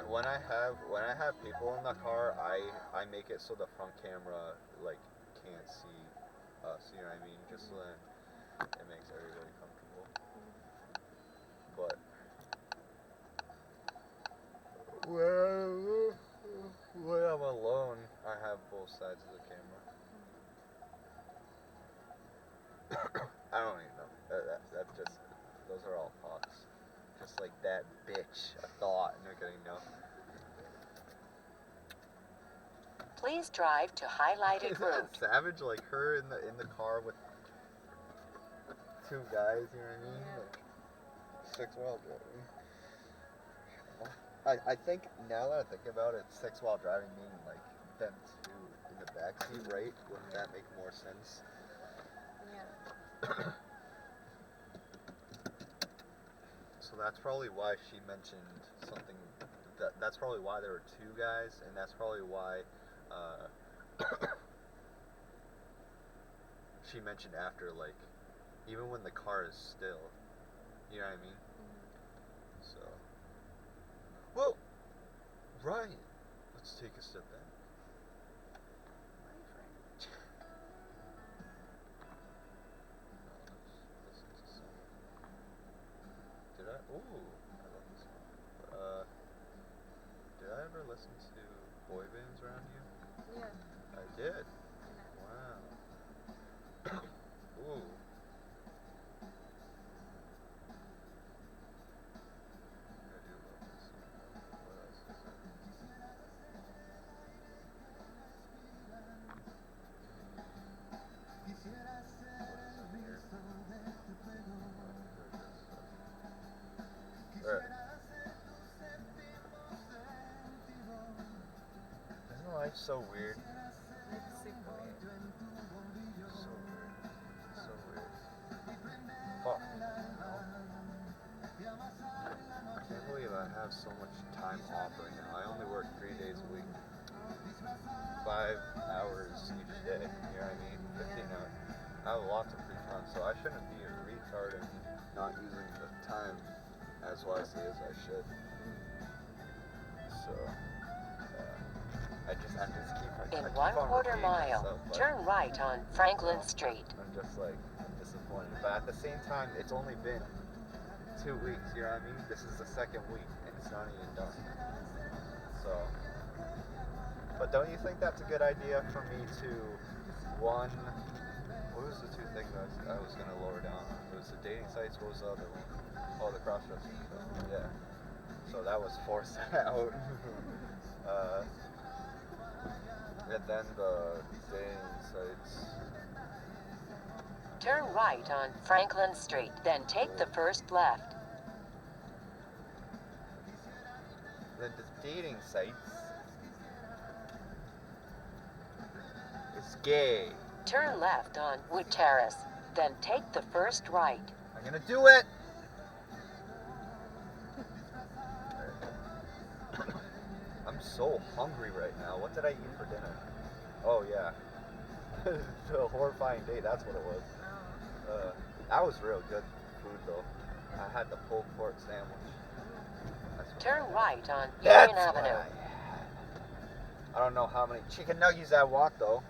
when I have people in the car, I make it so the front camera like can't see us. You know what I mean? Just so then it makes everybody comfortable. But when I'm alone, I have both sides of the camera. I don't even know. That just those are all thoughts. Just like that bitch, a thought, and they're getting no. Please drive to highlighted route. Savage like her in the car with two guys. You know what I mean? Like, 6 while driving. I think now that I think about it, 6 while driving meaning like them two in the backseat, right? Wouldn't that make more sense? Yeah. So that's probably why she mentioned something. That's probably why there were two guys, and that's probably why she mentioned after, like, even when the car is still. You know what I mean? So. Well, Ryan, let's take a step back. Listen to some. Did I? Ooh, I love this one. Did I ever listen to boy bands around you? Yeah. I did. Yeah. Wow. Ooh. I do love this song. What else is it? What is on here? Alright. Isn't life so weird? It's super weird. So weird. So weird. Fuck. I can't believe I have so much time off right now. I only work 3 days a week. 5 hours each day. You know what I mean? 15 hours. I have lots of free time, so I shouldn't be a retard and not using the time as wisely as I should. So, I just keep. In I keep 1/4 repeating mile, myself, but, turn right on Franklin Street. I'm just like, I'm disappointed. But at the same time, it's only been 2 weeks, you know what I mean? This is the second week, and it's not even done. So, but don't you think that's a good idea for me to, one, what was the two things I was going to lower down on? It was the dating sites, what was the other one? Oh, the cross-dressing stuff. Yeah. So that was forced out. And then the dating sites. Turn right on Franklin Street, then take the first left. Then the dating sites is gay. Turn left on Wood Terrace, then take the first right. I'm gonna do it! I'm so hungry right now. What did I eat for dinner? Oh yeah. The horrifying date, that's what it was. That was real good food though. I had the pulled pork sandwich. Turn right on That's Union what Avenue. I don't know how many chicken nuggets I want though.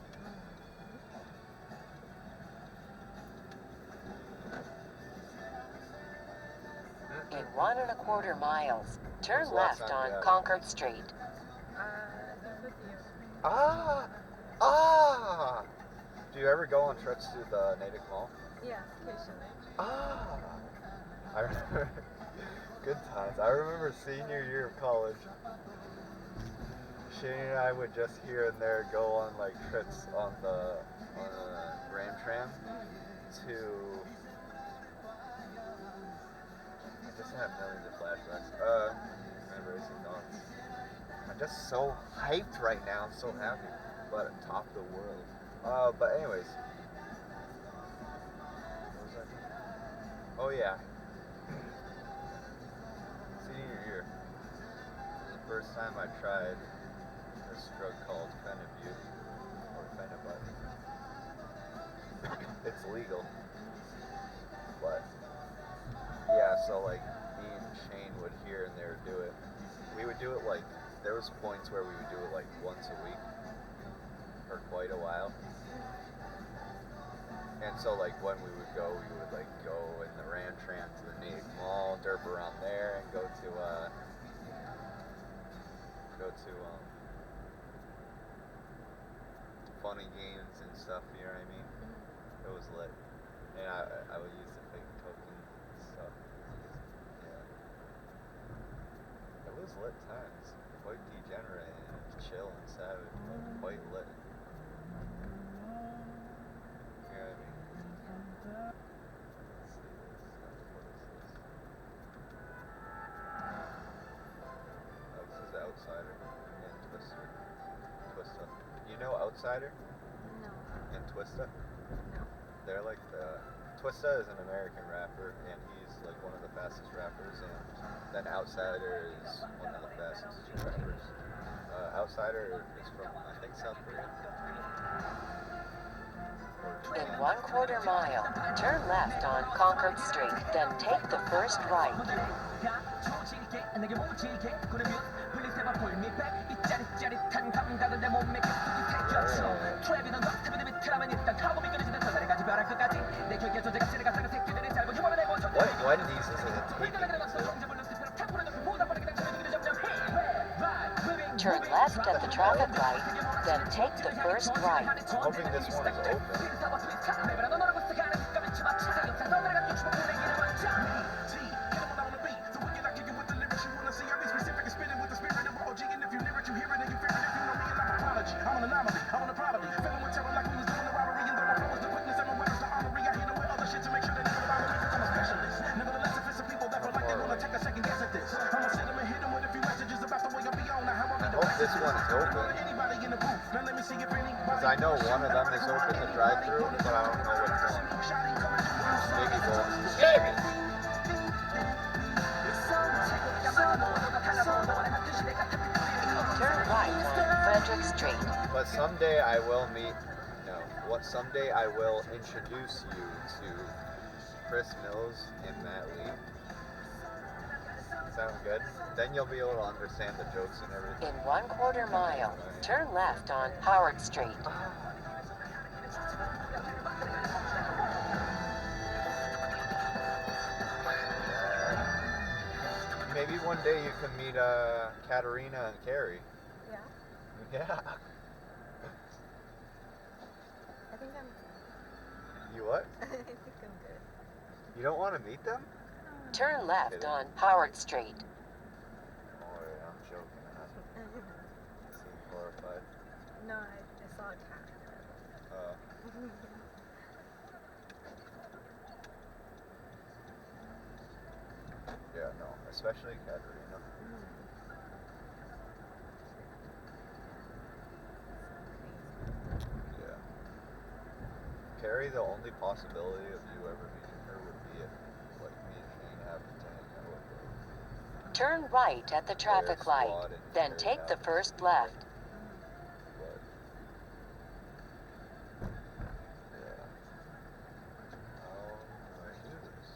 In 1 1/4 miles, turn When's the last left time on you had it? Concord Street. With you. Ah! Do you ever go on trips to the Natick Mall? Yeah, occasionally. I remember good times. I remember senior year of college. Shane and I would just here and there go on like trips on the Grand Tram to. I just have millions of flashbacks. Racing Dawn. I'm just so hyped right now. I'm so happy. But top of the world. But anyways. What was that? Oh yeah. Senior year. This is the first time I tried this drug called Phenibut. Or Phenibut. It's legal. But yeah, so like me and Shane would here and there do it. We would do it like, there was points where we would do it like once a week for quite a while. And so like when we would go like go in the Ram Tram to the Natick Mall, derp around there, and go to funny games and stuff. You know what I mean? It was lit, and I would use the fake token stuff. Yeah, it was lit times. Quite degenerate and chill and savage, but quite lit. You know what I mean? Let's see this. What is this? Oh, this is Outsider and Twista. You know Outsider No. and Twista? No. They're like Twista is an American rapper, and he's like one of the fastest rappers, and then Outsider is one of the fastest rappers. Outsider is from, I think, South Korea. Or In Japan. 1/4 mile, turn left on Concord Street, then take the first right. What Wendy's is it taking me to? Turn left at the traffic light, then take the first right. I'm hoping this one is open. I hope this one is open. Because I know one of them is open, the drive-thru, but I don't know which one. Biggie Bowl. Jamie! Turn right on Frederick Street. But someday I will someday I will introduce you to Chris Mills and Matt Lee. Sound good? Then you'll be able to understand the jokes and everything. In 1/4 mile, turn left on Howard Street. Maybe one day you can meet Katarina and Carrie. Yeah. Yeah. I think I'm. You what? I think I'm good. You don't want to meet them? Turn left on Howard Street. Oh, yeah, I'm joking. You seem horrified. No, I saw a cat. Yeah, no, especially Katarina. Yeah. Carrie, the only possibility of you ever meeting her would be if, like, me and Shane happened to hang out with her. Turn right at the traffic light, then take the first left. But, yeah. How do I do this?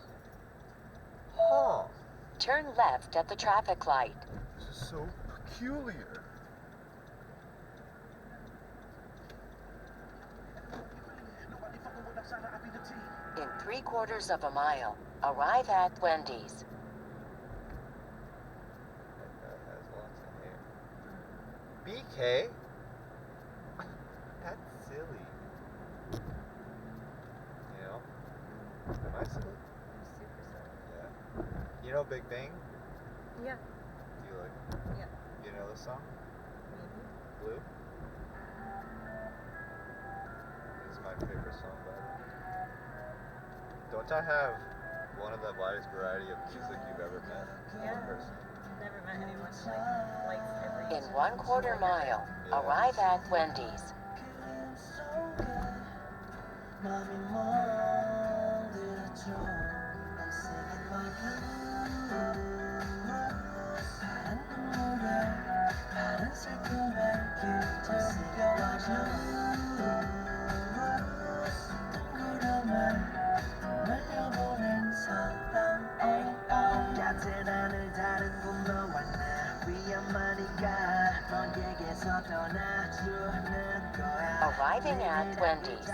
Huh. Turn left at the traffic light. This is so peculiar. In 3/4 mile, arrive at Wendy's. That has lots of hair. BK? That's silly. You know? Am I silly? Super sorry. Yeah. You know Big Bang? Yeah. Do you like it? Yeah. You know the song? Maybe. Blue? It's my favorite song by them. Don't I have one of the widest variety of music you've ever met? Yeah. One person. Never met anyone who likes every. In 1/4 mile, arrive at Wendy's. 날려보낸 사람 Arriving at Wendy's.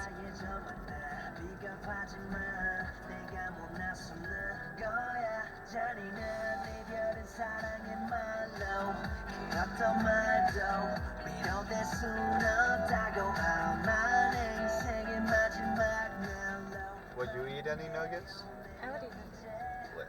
Would you eat any nuggets? I would eat it. Lit.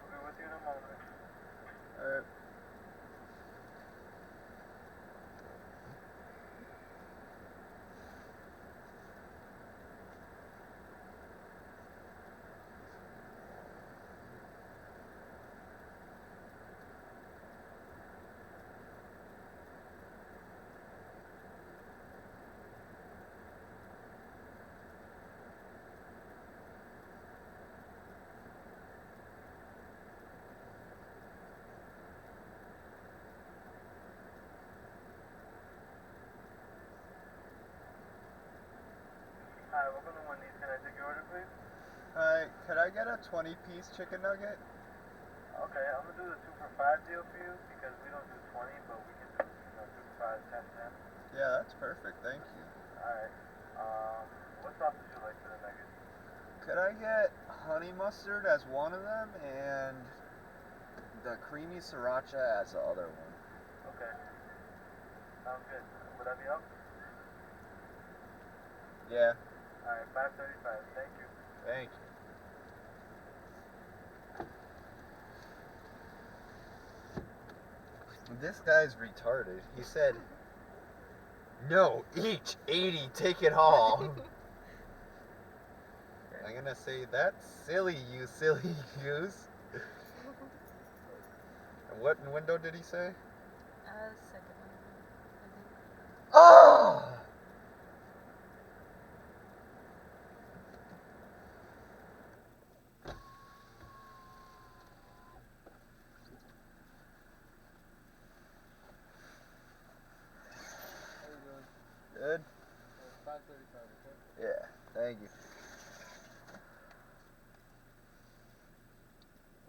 We'll be with you in a moment. Alright. Hi, welcome to Wendy's. Can I take your order, please? Hi, could I get a 20-piece chicken nugget? Okay, I'm gonna do the 2 for $5 deal for you because we don't do 20, but we can do 2 for $5, 10 cents. Yeah, that's perfect, thank you. Alright. What sauce would you like for the nuggets? Could I get honey mustard as one of them and the creamy sriracha as the other one? Okay. Sounds good. Would that be up? Yeah, Alright, $5.35. Thank you. thank you. This guy's retarded. He said, no, each 80, take it all. I'm gonna say, that's silly, you silly goose. And what window did he say? Second one. Oh! Good? 5.35, okay? Yeah, thank you.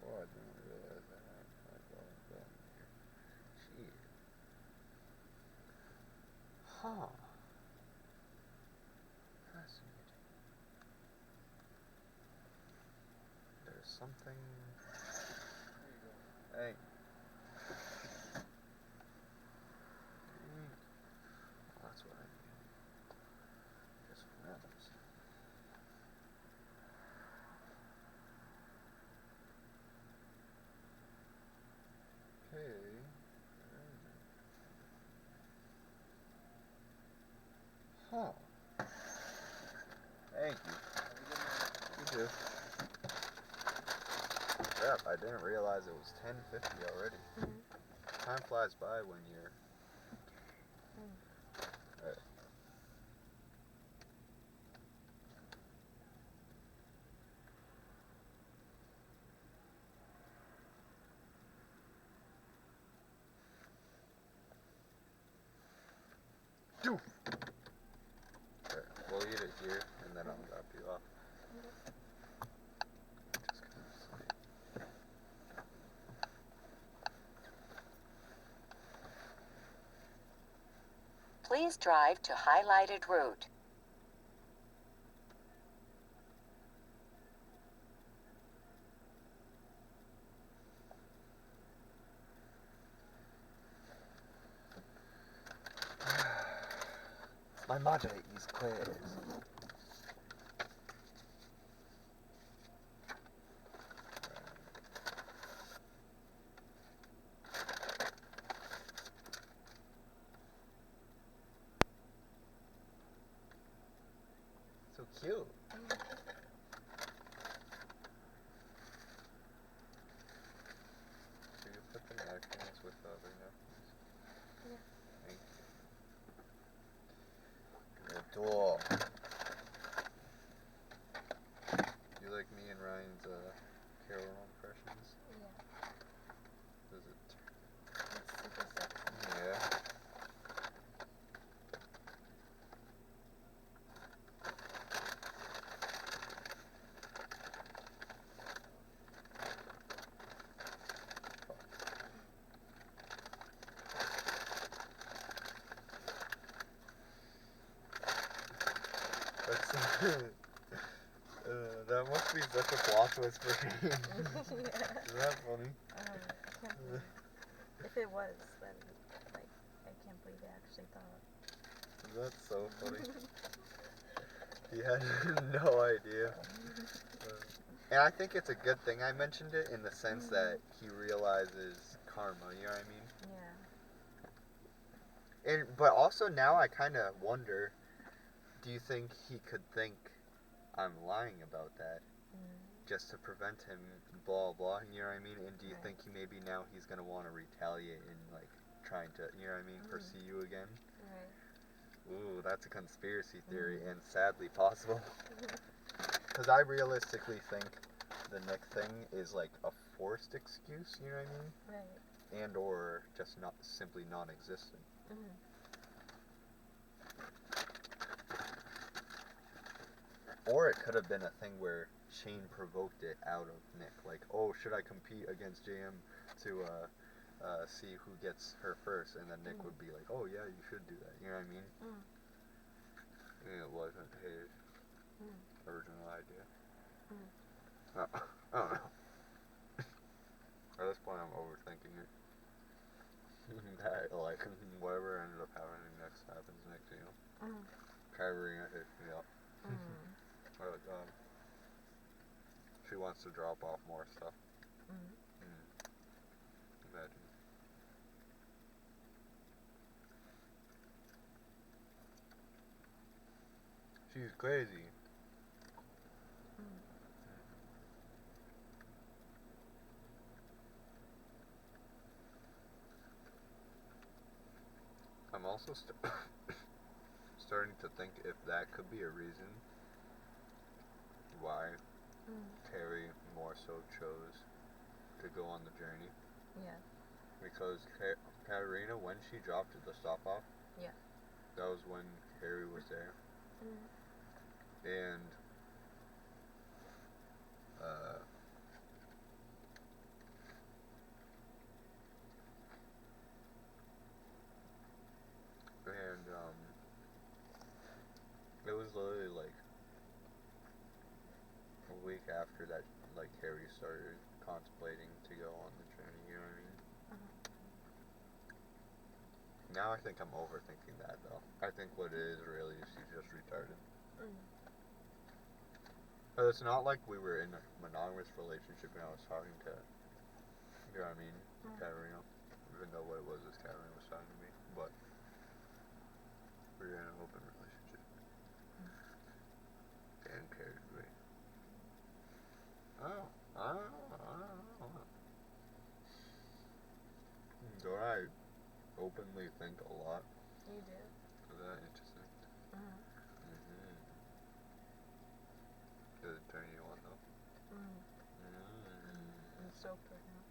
Oh, I didn't realize that. I'm going down here. Shit. Huh. Fascinating. There's something. Hey. That's what I need. Just random stuff. Okay. Huh. Thank you. You too. Crap, I didn't realize it was 10:50 already. Time flies by when you're. Alright. Do. Alright, we'll eat it here, and then I'll drop you off. Just gonna sleep. Please drive to highlighted route. My mother is quiz. So cute. So you put the napkins with the other napkins? Yeah. Thank you. Good door. That must be such a plot twist for me. Yeah. Is that funny? I can't believe. If it was, then like I can't believe they actually thought. That's so funny. He had no idea. And I think it's a good thing I mentioned it in the sense that he realizes karma, you know what I mean? Yeah. And but also now I kind of wonder, do you think he could think I'm lying about that just to prevent him blah blah, you know what I mean? And do you think he maybe now he's going to want to retaliate and like trying to, you know what I mean, pursue you again? Right. Ooh, that's a conspiracy theory and sadly possible. Because I realistically think the Nick thing is like a forced excuse, you know what I mean? Right. And or just not simply non-existent. Or it could have been a thing where Shane provoked it out of Nick. Like, oh, should I compete against JM to see who gets her first? And then Nick would be like, oh yeah, you should do that. You know what I mean? And it wasn't his original idea. I don't know. At this point, I'm overthinking it. That, like, whatever ended up happening next happens next, you know? Kyrie hit me up. What a job. She wants to drop off more stuff. Imagine. She's crazy. I'm also starting to think if that could be a reason why Carrie more so chose to go on the journey. Yeah. Because Katarina, when she dropped the stop off, that was when Harry was there. And it was literally like a week after that, like Harry started contemplating to go on the journey, you know what I mean? Now I think I'm overthinking that though. I think what it is really is she's just retarded. But it's not like we were in a monogamous relationship and I was talking to, you know what I mean, Katarina. Even though what it was is Katarina was talking to me. But we were in an open relationship. Dan cared me. I don't know. Do I openly think a lot? You do. Is that interesting? Does it turn you on though? I'm stoked right now.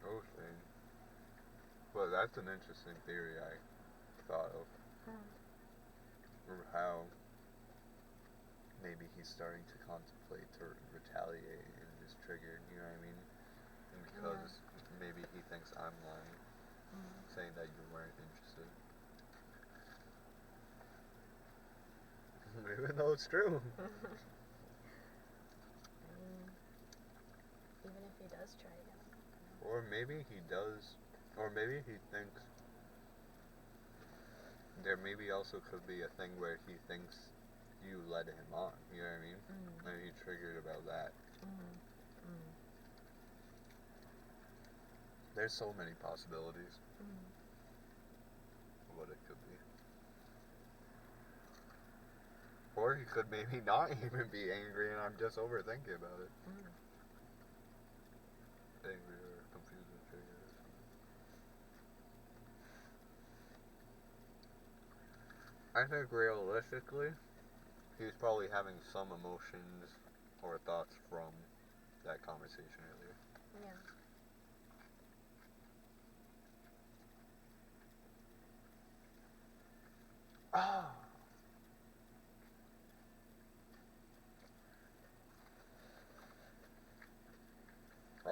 Oh, Shane. Well, that's an interesting theory I thought of. Or how maybe he's starting to contemplate to retaliate and is triggered, you know what I mean? And because maybe he thinks I'm lying, saying that you weren't interested. Even though it's true. I mean, even if he does try again. Or maybe he does, or maybe he thinks, there maybe also could be a thing where he thinks you led him on, you know what I mean? And he triggered about that. There's so many possibilities of what it could be. Or he could maybe not even be angry and I'm just overthinking about it. Angry or confused or triggered or something. I think realistically, he's probably having some emotions or thoughts from that conversation earlier. Yeah. Oh!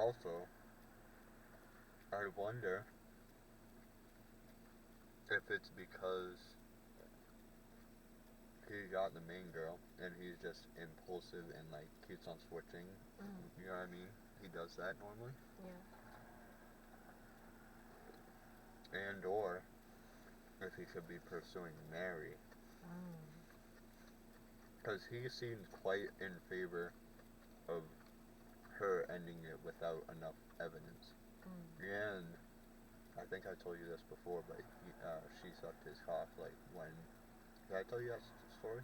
also, I wonder if it's because he got the main girl and he's just impulsive and like keeps on switching. You know what I mean? He does that normally. Yeah. And or if he could be pursuing Mary. Because he seemed quite in favor of her ending it without enough evidence. And I think I told you this before, but she sucked his cock like when... Did I tell you that story?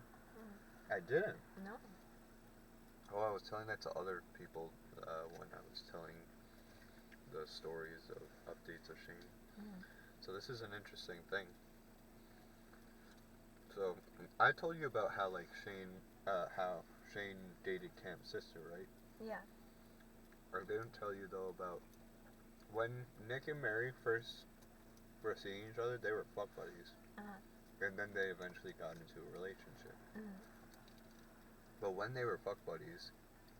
I didn't. No. Oh, I was telling that to other people when I was telling the stories of updates of Shane. So this is an interesting thing. So I told you about how like how Shane dated Cam's sister, right? Yeah. I didn't tell you though about when Nick and Mary first were seeing each other. They were fuck buddies, and then they eventually got into a relationship. But when they were fuck buddies,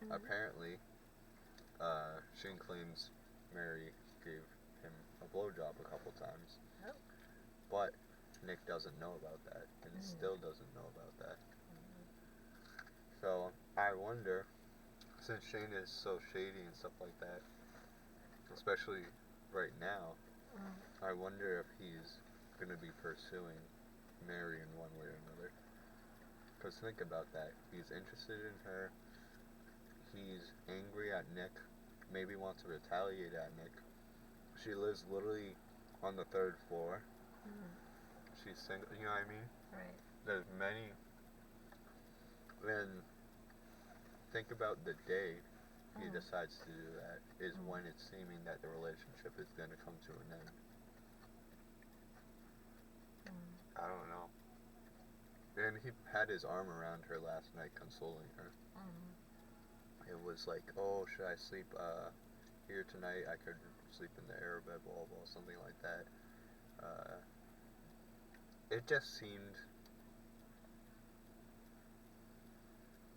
apparently, Shane claims Mary gave him a blowjob a couple times. Oh. But Nick doesn't know about that, and still doesn't know about that. So I wonder, since Shane is so shady and stuff like that, especially right now, I wonder if he's gonna be pursuing Mary in one way or another. Because think about that. He's interested in her. He's angry at Nick. Maybe wants to retaliate at Nick. She lives literally on the 3rd floor. She's single. You know what I mean? Right. There's many. And think about the day he decides to do that is when it's seeming that the relationship is going to come to an end. I don't know. And he had his arm around her last night, consoling her. It was like, oh, should I sleep here tonight? I could sleep in the air bed, blah, blah, something like that. It just seemed...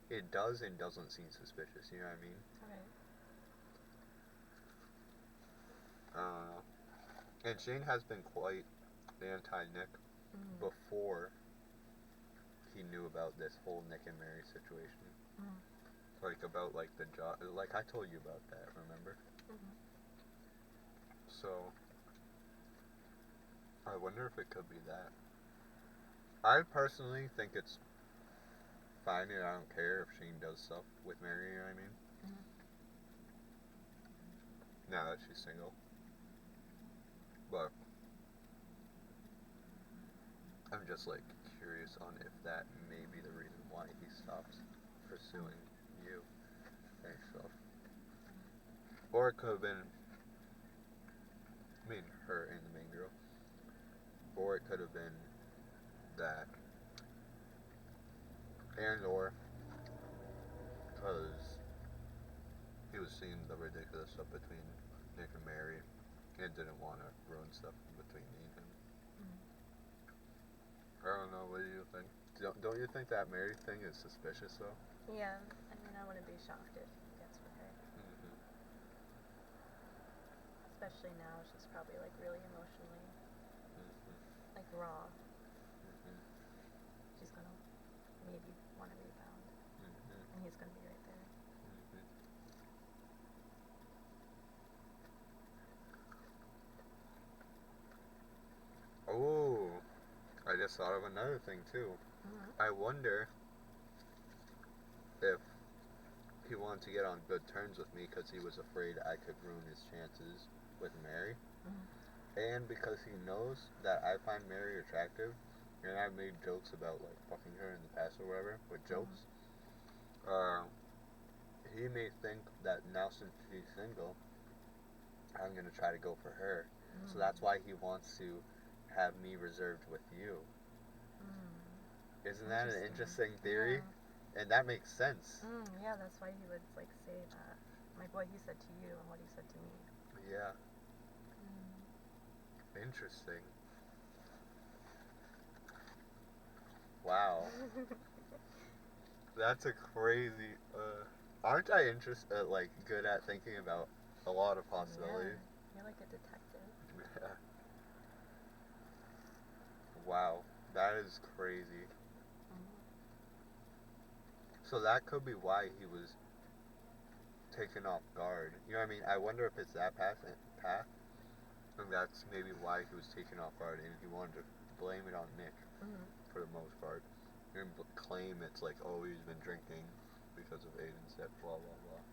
It does and doesn't seem suspicious, you know what I mean? Right. And Shane has been quite anti-Nick before he knew about this whole Nick and Mary situation. Like about like the job, like I told you about that, remember? So I wonder if it could be that. I personally think it's fine and I don't care if Shane does stuff with Mary, you know what I mean? Now that she's single. But I'm just like curious on if that may be the reason why he stops pursuing you and stuff. Or it could have been, I mean, her and the main girl. Or it could have been that, and or because he was seeing the ridiculous stuff between Nick and Mary and didn't want to ruin stuff between me and him. I don't know, what do you think? Don't you think that Mary thing is suspicious though? Yeah, I mean, I wouldn't be shocked if he gets with her. Especially now, she's probably like really emotionally, like raw. She's gonna maybe want to rebound, and he's gonna be right there. Oh, I just thought of another thing too. I wonder if he wanted to get on good terms with me because he was afraid I could ruin his chances with Mary. And because he knows that I find Mary attractive, and I've made jokes about like fucking her in the past or whatever, with jokes, he may think that now since she's single, I'm gonna try to go for her. So that's why he wants to have me reserved with you. Isn't that an interesting theory? Yeah. And that makes sense. Yeah, that's why he would like say that, like what he said to you and what he said to me. Yeah. Interesting. Wow. That's a crazy. Aren't I like good at thinking about A lot of possibilities. Yeah. You're like a detective. Yeah. Wow, that is crazy. Mm-hmm. So that could be why he was taken off guard. You know what I mean? I wonder if it's that path, and that's maybe why he was taken off guard, and he wanted to blame it on Nick Mm-hmm. for the most part, and claim it's like, oh, he's been drinking because of Aiden's death, blah blah blah.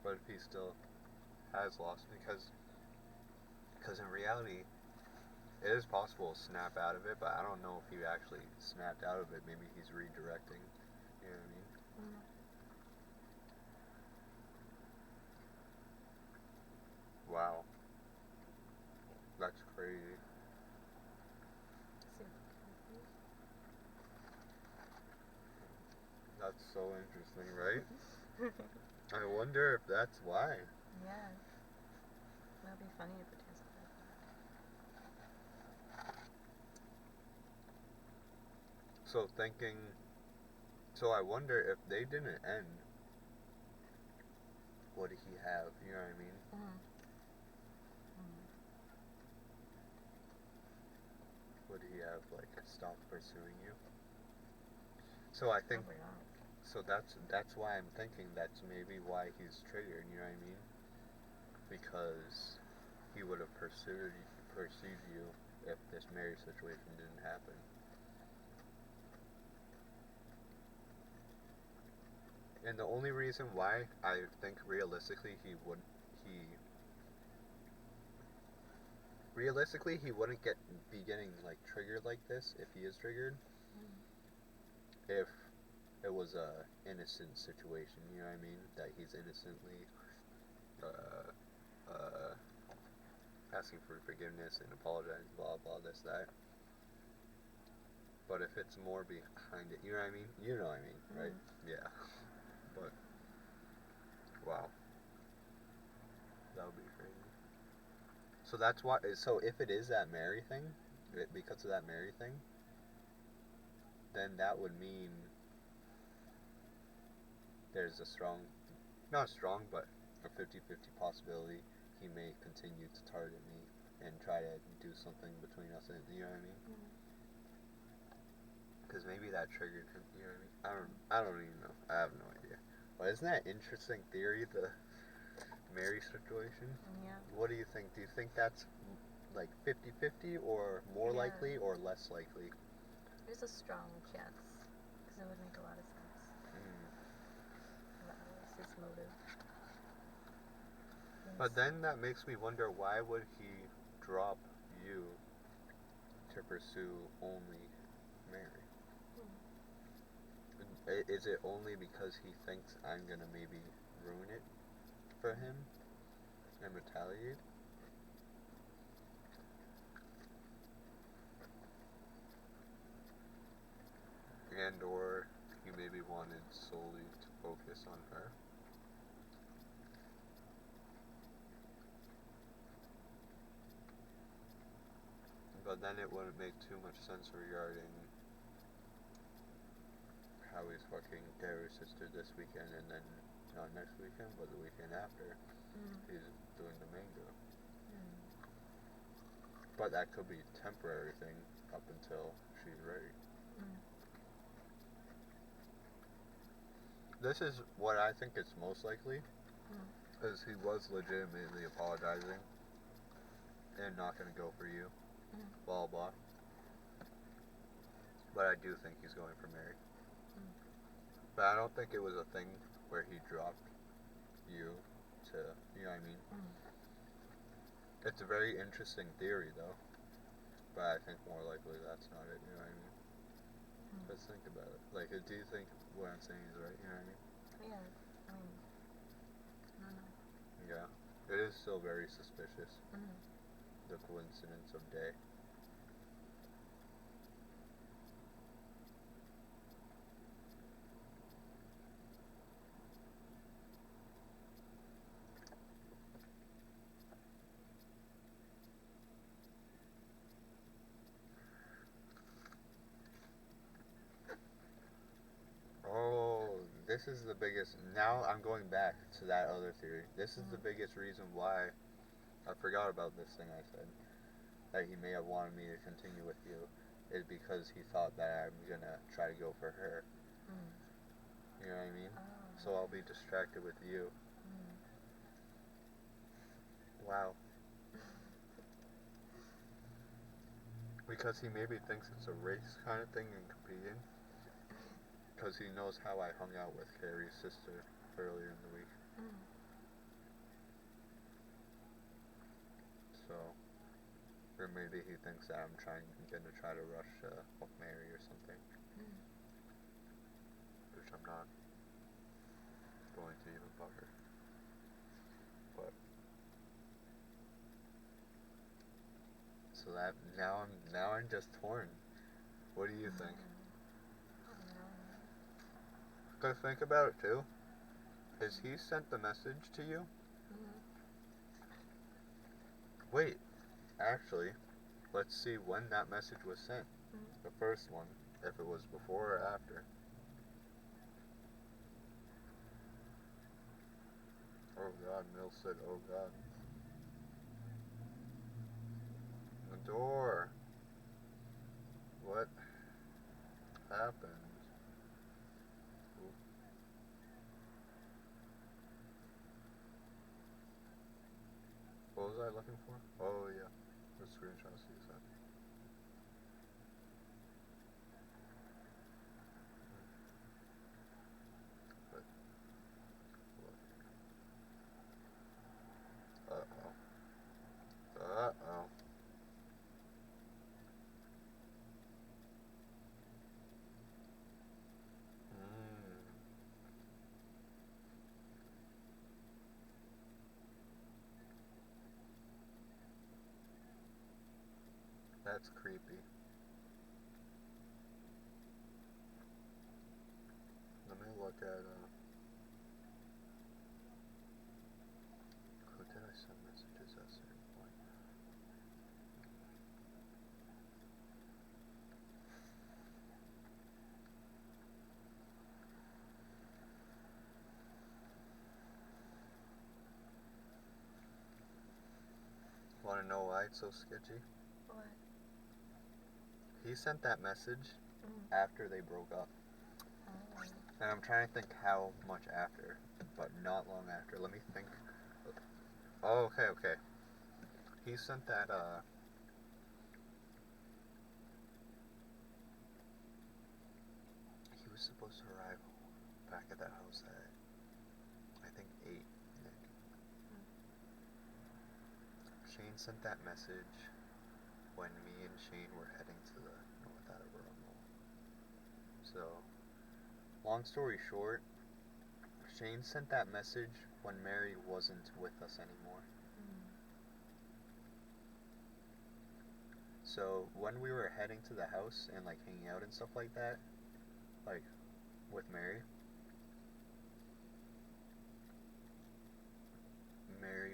But if he still has lost, because in reality, it is possible to snap out of it, but I don't know if he actually snapped out of it. Maybe he's redirecting. You know what I mean? Mm-hmm. Wow. That's crazy. That's so interesting, right? I wonder if that's why. Yeah. That'd be funny if it turns out like that. So I wonder if they didn't end, what did he have? You know what I mean? Mm-hmm. Would he have like stopped pursuing you? So I think Probably not. so that's why I'm thinking that's maybe why he's triggered, you know what I mean? Because he would have pursued you if this marriage situation didn't happen. And the only reason why I think realistically he wouldn't be getting like triggered like this if he is triggered, if it was a innocent situation, you know what I mean? That he's innocently asking for forgiveness and apologizing, blah blah, this that. But if it's more behind it, you know what I mean? You know what I mean, right? Yeah. But wow, that would be crazy. So that's why. So if it is that Mary thing, because of that Mary thing, then that would mean there's a strong, not strong, but a 50-50 possibility he may continue to target me and try to do something between us, and you know what I mean? Because maybe that triggered him, you know what I mean? I don't even know. I have no idea. But isn't that interesting theory, the Mary situation? Yeah. What do you think? Do you think that's like 50-50 or more Yeah. likely or less likely? There's a strong chance, because it would make a lot of sense. That was his motive. But then that makes me wonder, why would he drop you to pursue only Mary? Is it only because he thinks I'm gonna maybe ruin it for him and retaliate? And or he maybe wanted solely to focus on her? But then it wouldn't make too much sense regarding how he's fucking Gary's sister this weekend, and then not next weekend, but the weekend after, he's doing the mango. But that could be a temporary thing up until she's ready. This is what I think is most likely, is he was legitimately apologizing and not gonna go for you, blah blah. But I do think he's going for Mary. But I don't think it was a thing where he dropped you to, you know what I mean? It's a very interesting theory though. But I think more likely that's not it, you know what I mean? Let's think about it. Like, do you think what I'm saying is right, you know what I mean? Yeah, I mean, I don't know. Yeah. It is still very suspicious. The coincidence of day. Oh, this is the biggest. Now I'm going back to that other theory. This is the biggest reason why I forgot about this thing I said that he may have wanted me to continue with you, is because he thought that I'm gonna try to go for her. You know what I mean? Oh. So I'll be distracted with you. Wow. Because he maybe thinks it's a race kind of thing and competing. Because he knows how I hung out with Carrie's sister earlier in the week. So, or maybe he thinks that I'm gonna try to rush Hook Mary or something. Which I'm not going to even bother. But so that now I'm just torn. What do you think? Cause think about it too. Has he sent the message to you? Wait, actually, let's see when that message was sent. The first one, if it was before or after. Oh God, Mill said, oh God. The door. What happened? Ooh. What was I looking for? Oh yeah, the screenshots you sent. But look. Uh-oh. That's creepy. Let me look at, who did I send messages at a certain point? Wanna know why it's so sketchy? What? He sent that message after they broke up. Oh. And I'm trying to think how much after, but not long after. Let me think. Oh, okay. He sent that, he was supposed to arrive back at that house at, I think, 8, Nick. Shane sent that message when me and Shane were heading to the North Attleboro Mall. So, long story short, Shane sent that message when Mary wasn't with us anymore. So, when we were heading to the house and, like, hanging out and stuff like that, like, with Mary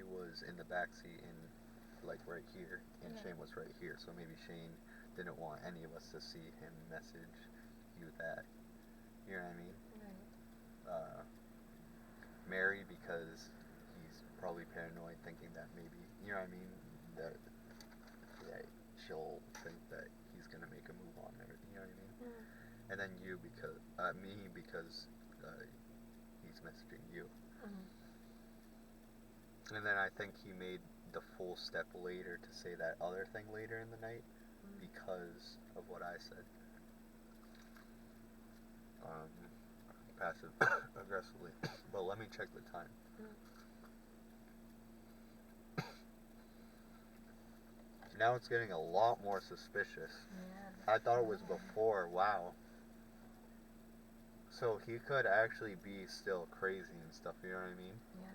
was in the backseat and, like, right here, and Shane was right here, so maybe Shane didn't want any of us to see him message you that. You know what I mean? Right. Mary, because he's probably paranoid, thinking that maybe, you know what I mean, that she'll think that he's gonna make a move on her, you know what I mean? And then you, because, me, because, he's messaging you. And then I think he made the full step later to say that other thing later in the night because of what I said. Passive aggressively. But let me check the time. Now it's getting a lot more suspicious. Yeah. I thought it was before. Wow. So he could actually be still crazy and stuff, you know what I mean? Yeah.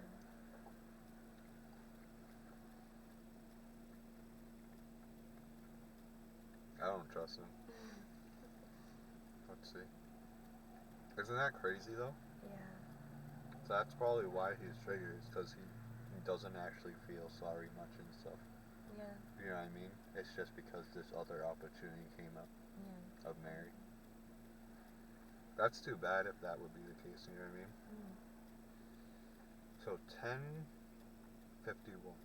I don't trust him. Let's see. Isn't that crazy though? Yeah. So that's probably why he's triggered, is because he doesn't actually feel sorry much and stuff. Yeah. You know what I mean? It's just because this other opportunity came up of Mary. That's too bad if that would be the case, you know what I mean? Mm. So 10:51.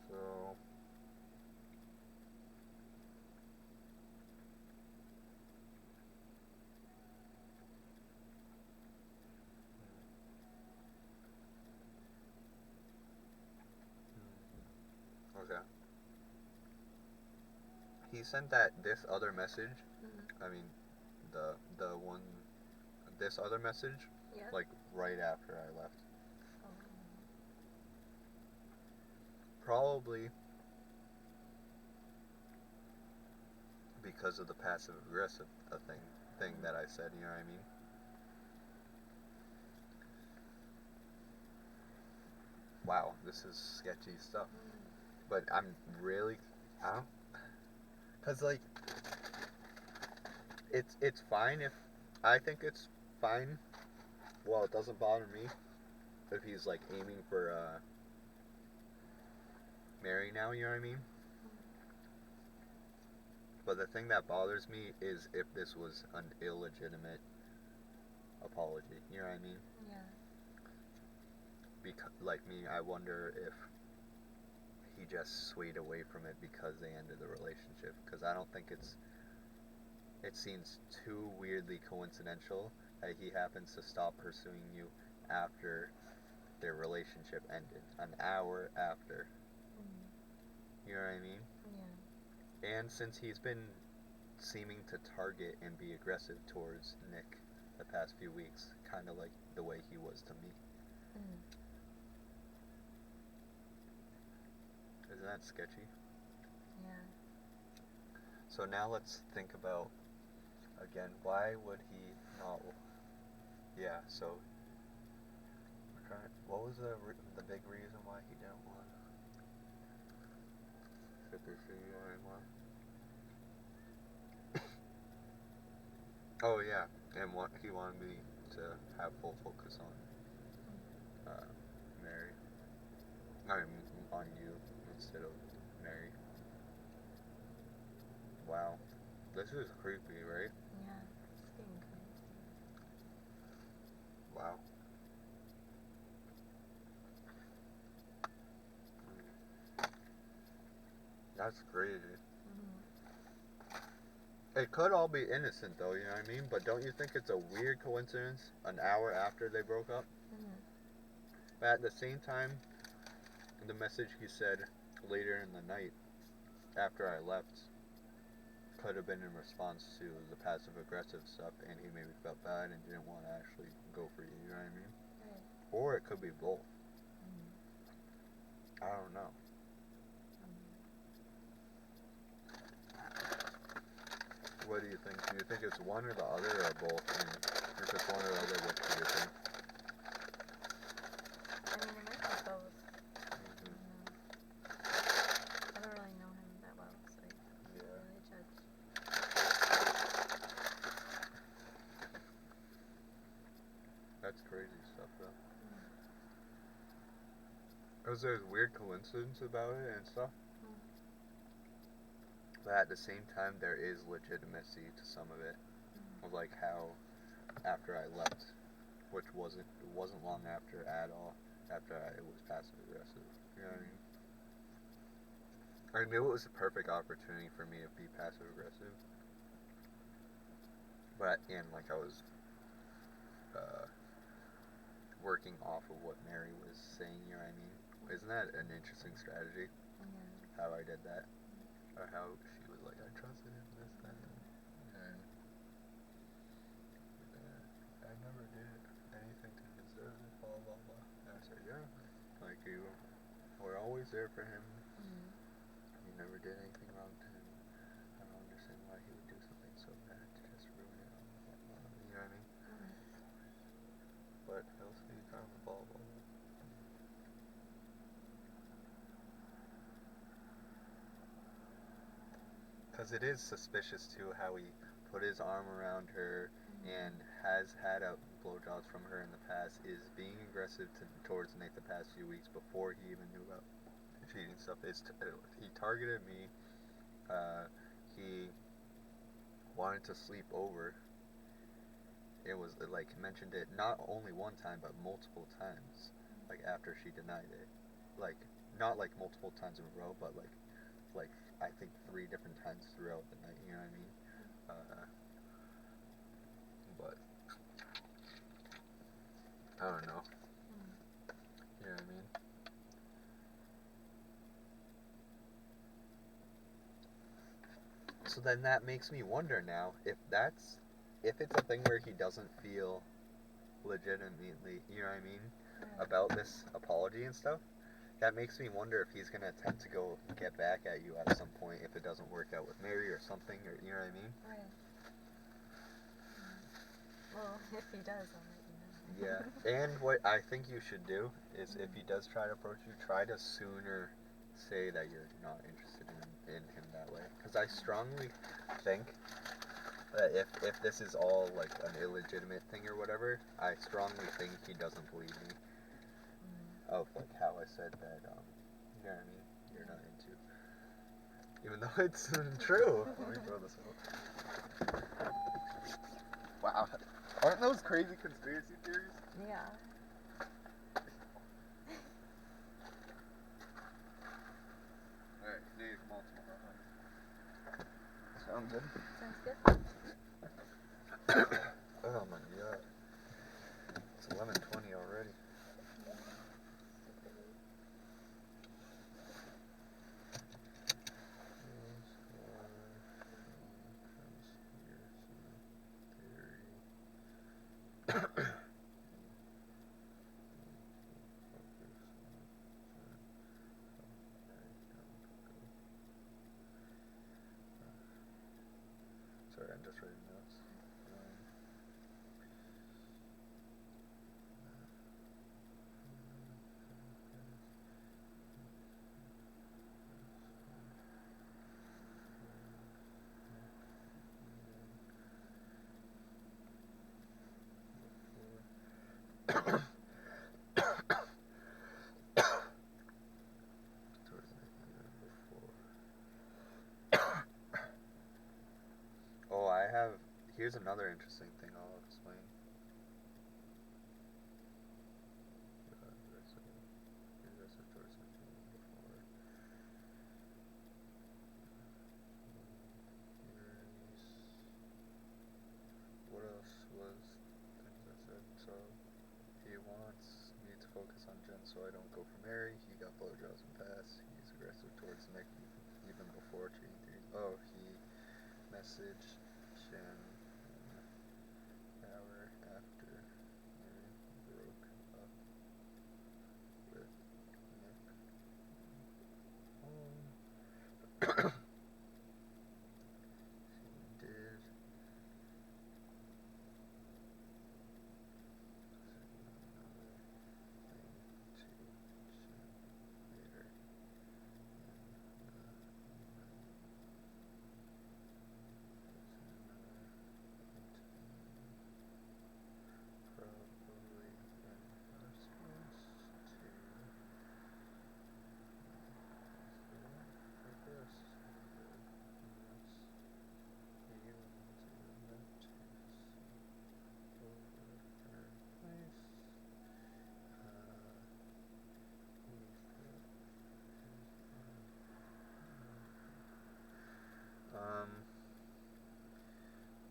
So okay. He sent this other message. Mm-hmm. I mean, the one, this other message, Yeah. like right after I left. Oh. Probably because of the passive aggressive thing that I said. You know what I mean? Wow, this is sketchy stuff. But I'm really, I don't, cause like, it's fine if, I think it's fine. Well, it doesn't bother me if he's like aiming for Mary now. You know what I mean? But the thing that bothers me is if this was an illegitimate apology. You know what I mean? Yeah. Because, like me, I wonder if he just swayed away from it because they ended the relationship. Because I don't think it seems too weirdly coincidental that he happens to stop pursuing you after their relationship ended, an hour after. Mm. You know what I mean? Yeah. And since he's been seeming to target and be aggressive towards Nick the past few weeks, kind of like the way he was to me. Mm. Isn't that sketchy? Yeah. So now let's think about, again, why would he not, yeah, so, what was the big reason why he didn't want to pursue you anymore? Oh yeah, and he wanted me to have full focus on Mary. I mean, on you instead of Mary. Wow, this is creepy, right? Yeah. It's getting crazy. Wow. That's crazy. Mm-hmm. It could all be innocent though, you know what I mean? But don't you think it's a weird coincidence an hour after they broke up? Mm-hmm. But at the same time, the message he said later in the night after I left could have been in response to the passive aggressive stuff, and he maybe felt bad and didn't want to actually go for you, you know what I mean? Right. Or it could be both. Mm-hmm. I don't know. What do you think? Do you think it's one or the other or both? And if it's one or the other, what do you think? I mean, it might be both. Mm-hmm. I don't really know him that well, so I can't really judge. That's crazy stuff, though. Because there's weird coincidence about it and stuff. But at the same time, there is legitimacy to some of it. Of like how, after I left, which wasn't long after at all, after it was passive aggressive. You know what I mean? I knew it was a perfect opportunity for me to be passive aggressive. But and like I was working off of what Mary was saying, you know what I mean? Isn't that an interesting strategy? Yeah. How I did that? Or how she was like, I trusted him, this, that, and I never did anything to deserve it, blah, blah, blah. And I said, yeah, like you were always there for him. Mm-hmm. You never did anything wrong to him. I don't understand why he would do something so bad to just ruin it all, blah, blah, blah. You know what I mean? But he'll say kind of blah, blah, blah. Because it is suspicious too how he put his arm around her and has had blowjobs from her in the past, is being aggressive towards Nate the past few weeks before he even knew about cheating stuff is he targeted me. He wanted to sleep over. It was like mentioned it not only one time but multiple times. Like after she denied it, like not like multiple times in a row, but like I think 3 different times throughout the night. You know what I mean? But I don't know. You know what I mean? So then that makes me wonder now if it's a thing where he doesn't feel legitimately, you know what I mean, about this apology and stuff. That makes me wonder if he's gonna attempt to go get back at you at some point if it doesn't work out with Mary or something, or you know what I mean? Right. Well, if he does, I'll let you know. Yeah. And what I think you should do is if he does try to approach you, try to sooner say that you're not interested in him that way. Because I strongly think that if this is all like an illegitimate thing or whatever, I strongly think he doesn't believe me. Of like how I said that, you know what I mean? You're not into. Even though it's true. Let me throw this out. Wow. Aren't those crazy conspiracy theories? Yeah. Alright, need to come on tomorrow. Sound good? Sounds good. Oh my god. It's 11:20 already. Sorry, I'm just writing notes. Oh, here's another interesting thing I'll explain. What else was things I said? So he wants me to focus on Jen so I don't go for Mary. He got blowjobs in the past. He's aggressive towards Nick even before cheating. Oh, he messaged Jen an hour after Mary broke up with Nick. She did.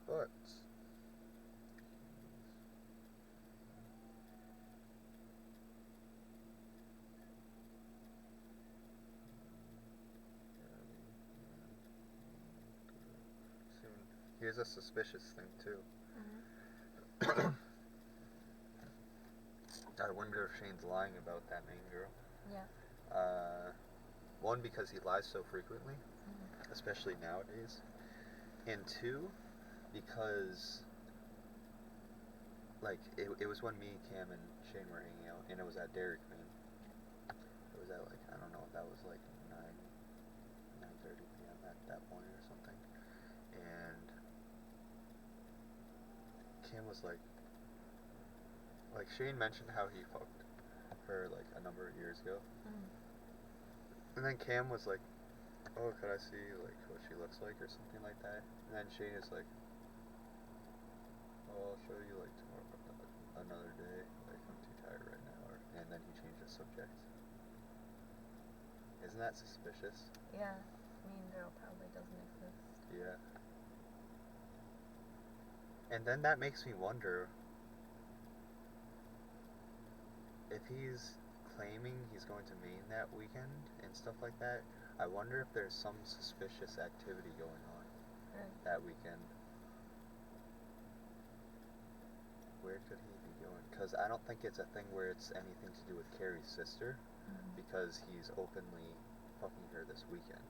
But here's a suspicious thing too. I wonder if Shane's lying about that main girl. Yeah. One, because he lies so frequently, especially nowadays. And 2, because like it was when me, Cam, and Shane were hanging out, and it was at Dairy Queen. It was at like, I don't know if that was like 9:30 p.m. at that point or something. And Cam was like Shane mentioned how he fucked her like a number of years ago. And then Cam was like, "Oh, could I see like what she looks like or something like that?" And then Shane is like, "Oh, I'll show you like tomorrow, another day. Like I'm too tired right now." And then he changed the subject. Isn't that suspicious? Yeah, Mean Girl probably doesn't exist. Yeah. And then that makes me wonder if he's claiming he's going to Maine that weekend and stuff like that. I wonder if there's some suspicious activity going on that weekend. Where could he be going? Because I don't think it's a thing where it's anything to do with Carrie's sister, because he's openly fucking her this weekend.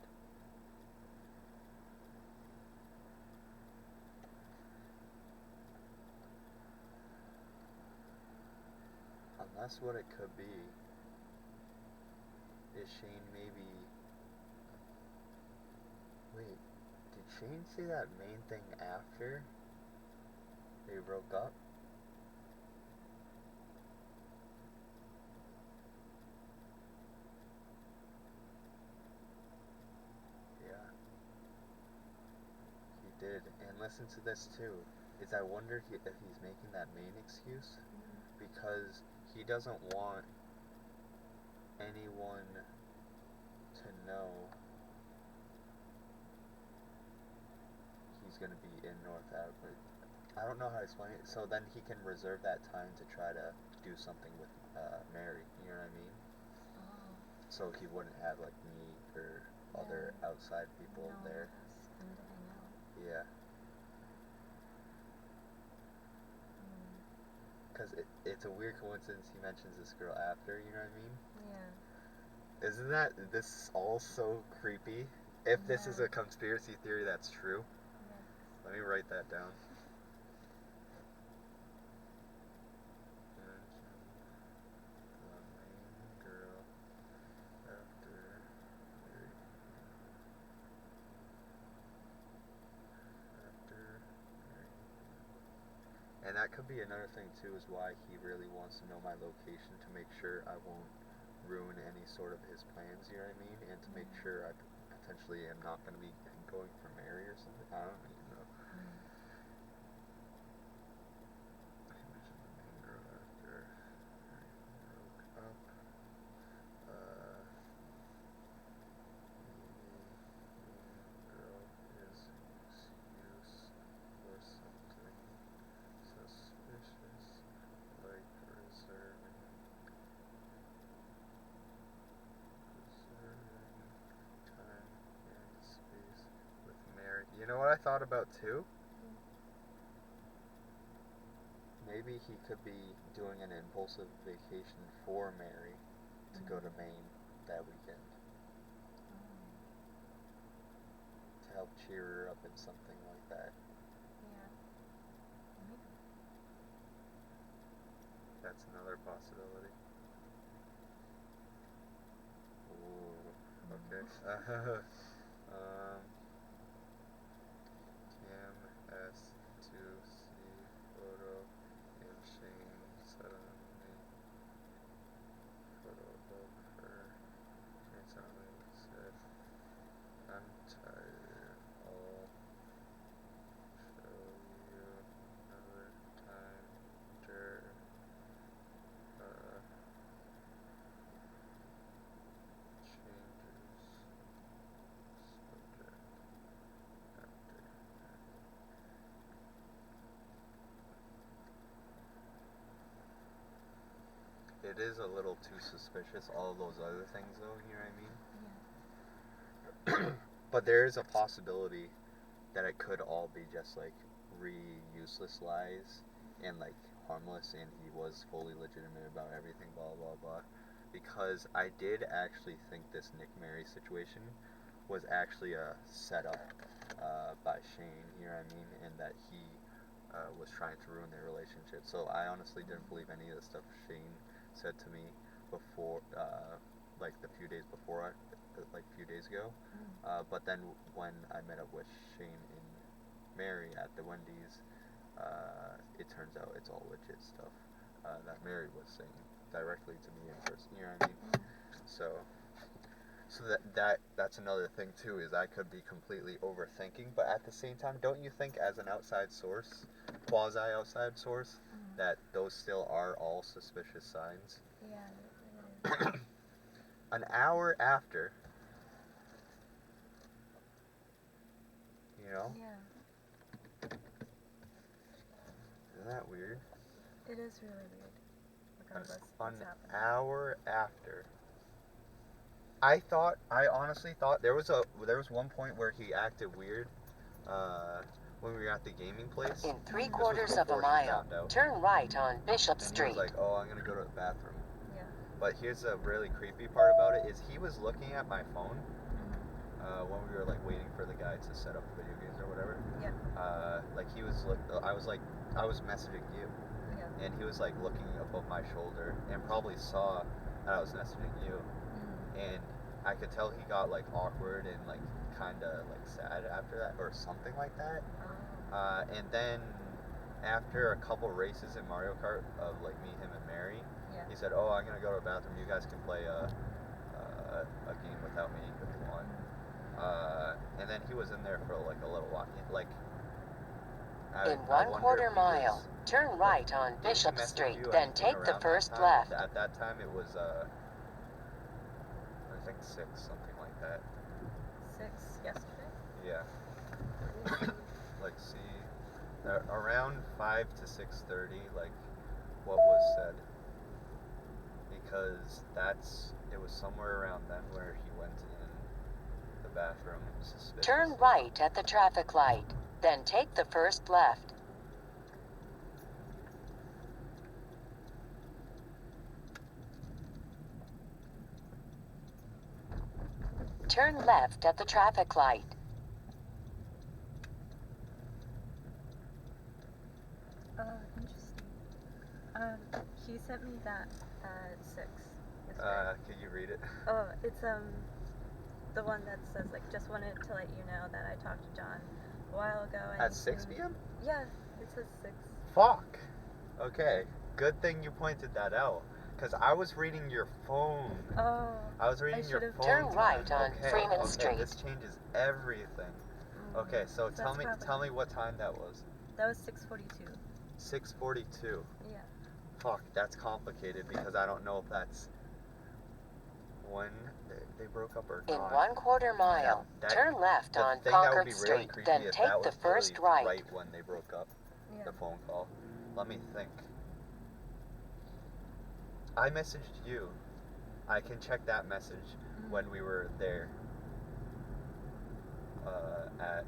Unless what it could be is Shane maybe... Wait, did Shane say that main thing after they broke up? Yeah. He did. And listen to this too. Is I wonder if he's making that main excuse because he doesn't want anyone to know he's gonna be in North Africa. I don't know how to explain it. So then he can reserve that time to try to do something with Mary. You know what I mean? Oh. So he wouldn't have like me or other outside people there. Them to hang out. Yeah. Because it's a weird coincidence he mentions this girl after, you know what I mean? Yeah. Isn't that this all so creepy? If this is a conspiracy theory that's true. Yes. Let me write that down. And that could be another thing too, is why he really wants to know my location to make sure I won't ruin any sort of his plans, you know what I mean? And to make sure I potentially am not going to be going for Mary or something. I don't even know. I mentioned the main girl after broke up. The girl is excuse for something suspicious, like reserving time and space with Mary. You know what I thought about too? Maybe he could be doing an impulsive vacation for Mary to go to Maine that weekend. To help cheer her up in something like that. Yeah. Maybe. That's another possibility. Ooh, okay. Cam S2C photo and Shane suddenly photo of her. Shane suddenly said, "I'm tired. I'll show you another time." It is a little too suspicious, all those other things though, you know what I mean? But there is a possibility that it could all be just like useless lies and like harmless, and he was fully legitimate about everything, blah blah blah. Because I did actually think this Nick Mary situation was actually a setup by Shane, you know what I mean, and that he was trying to ruin their relationship. So I honestly didn't believe any of the stuff Shane said to me before, like the few days before, like a few days ago. But then when I met up with Shane and Mary at the Wendy's, it turns out it's all legit stuff that Mary was saying directly to me in person. You know what I mean? So that's another thing too, is I could be completely overthinking, but at the same time, don't you think as an outside source, quasi outside source, that those still are all suspicious signs? Yeah, it is. An hour after, you know? Yeah, Isn't that weird? it is really weird. Regardless, An what's happening. hour after. I honestly thought there was one point where he acted weird, when we were at the gaming place. In This was 3/4 of a before he mile, found out. turn right on Bishop And he Street. was like, "Oh, I'm gonna go to the bathroom." Yeah. But here's a really creepy part about it: is he was looking at my phone, when we were like waiting for the guy to set up the video games or whatever. Yeah. Like he was I was messaging you, Yeah. and he was like looking above my shoulder and probably saw that I was messaging you, and I could tell he got like awkward and like kind of like sad after that or something like that. And then after a couple races in Mario Kart of like me, him, and Mary, Yeah. he said, "Oh, I'm gonna go to the bathroom. You guys can play a game without me if you want." And then he was in there for like a little while. Like In I wonder 1/4 if he mile, was- turn right on did he Bishop message Street, you then anything take the around first that time? left. At that time, it was I think 6, something like that. 6 yesterday. Yeah. Like, see, around 5 to 6:30, like what was said, because it was somewhere around then where he went in the bathroom suspiciously. Turn right at the traffic light, then take the first left. Turn left at the traffic light. Interesting. He sent me that at 6 yesterday. Could you read it? Oh, it's the one that says like, just wanted to let you know that I talked to John a while ago. And At 6 p.m.? Yeah, it says 6. Fuck. Okay. Good thing you pointed that out. Because I was reading your phone. Oh. I was reading your should've- phone. Turn time. right on Okay, Freeman okay, Street. This changes everything. Okay, so that's tell me probably- what time that was. That was 6:42. 6:42. Yeah. Fuck, that's complicated because I don't know if that's when they broke up or In not. 1/4 mile, That- turn left the on thing that would Concord be really Street, creepy then if take that the was first really right. when they broke up, Yeah. the phone call. Let me think. I messaged you. I can check that message when we were there. At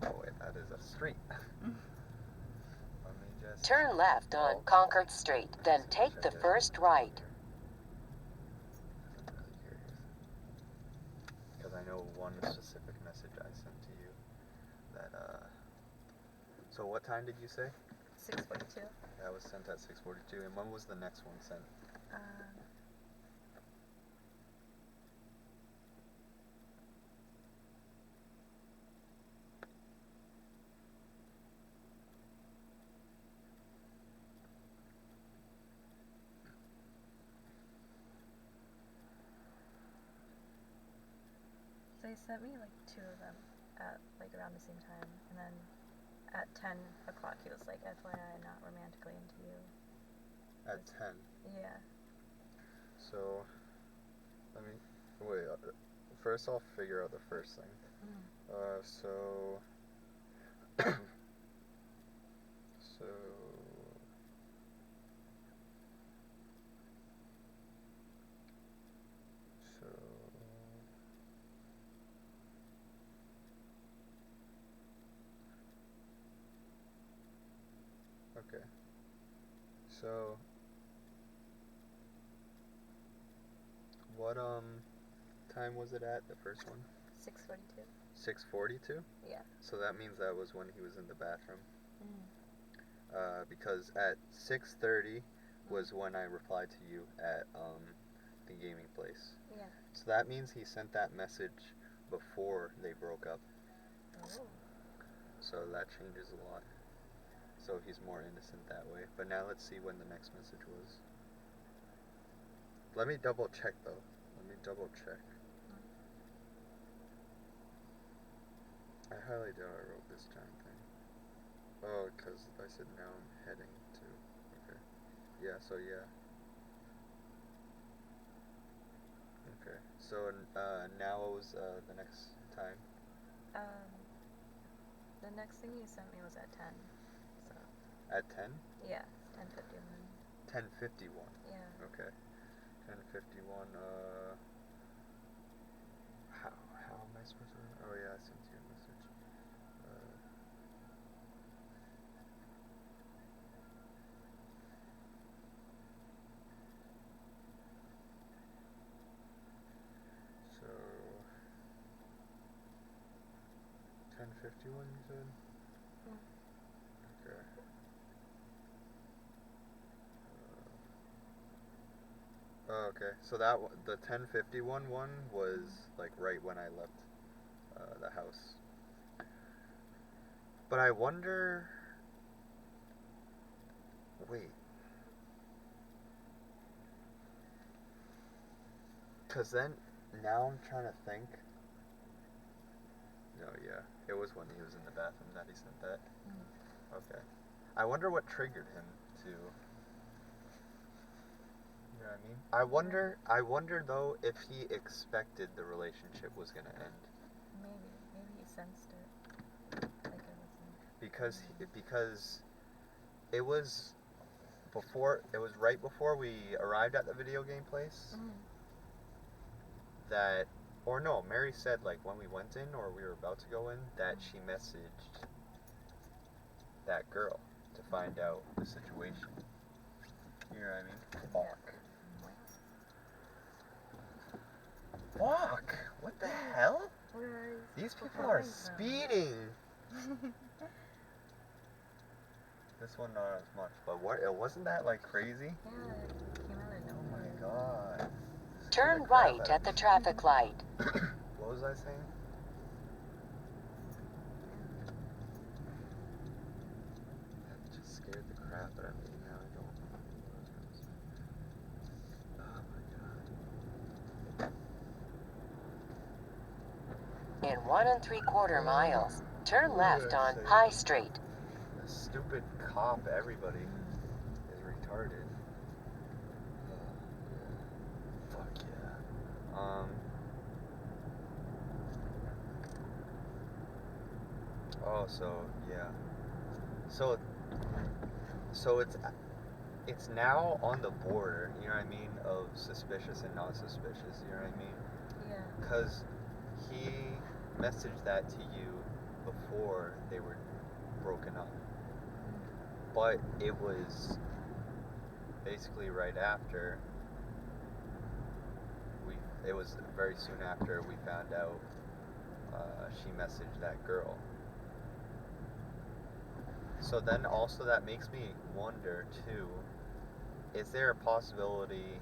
oh wait, that is a street. Let me just Turn left on Concord Street, then take the first right. I'm really curious. Because I know one specific message I sent to you that so what time did you say? 6:42. That was sent at 6:42, and when was the next one sent? They sent me like 2 of them at like around the same time, and then at 10 o'clock he was like, FYI, not romantically into you. At 10. Yeah. So, let me wait. First, I'll figure out the first thing. So, so. So. Okay. So. What time was it at, the first one? 6:42. 6:42? Yeah. So that means that was when he was in the bathroom. Because at 6:30 was when I replied to you at the gaming place. Yeah. So that means he sent that message before they broke up. Oh. So that changes a lot. So he's more innocent that way. But now let's see when the next message was. Let me double check though. Let me double check. I highly doubt I wrote this darn thing. Oh, because I said now I'm heading to. Okay. Yeah, so yeah. Okay. So now what was the next time? The next thing you sent me was at 10. So. At 10? Yeah, 10:51. 10:51. Yeah. Okay. 10:51. How am I supposed to? Oh yeah, I sent you a message. So 10:51, you said? Okay. Oh, okay. So the 10:51 one was like right when I left the house. But I wonder. Wait. Cause then now I'm trying to think. No, yeah, it was when he was in the bathroom that he sent that. Okay. I wonder what triggered him to. You know what I mean? I wonder though if he expected the relationship was gonna end. Maybe he sensed it. Like it wasn't. Because it was right before we arrived at the video game place. That, or no, Mary said like when we went in or we were about to go in that she messaged that girl to find out the situation. You know what I mean? Fuck. Fuck! What the hell? These people are speeding! This one not as much, but wasn't that like crazy? Yeah, it came out of Oh nowhere. my god. Turn right at the traffic light. What was I saying? That just scared the crap out of me. Now I don't remember what I was gonna say. Oh my god. In 1 3/4 miles, turn left on High Street. The stupid cop, everybody is retarded. Fuck yeah. Oh, so yeah. So it's now on the border, you know what I mean, of suspicious and not suspicious, you know what I mean? Yeah. Because he messaged that to you before they were broken up. But it was basically right after it was very soon after we found out she messaged that girl. So then also that makes me wonder too, is there a possibility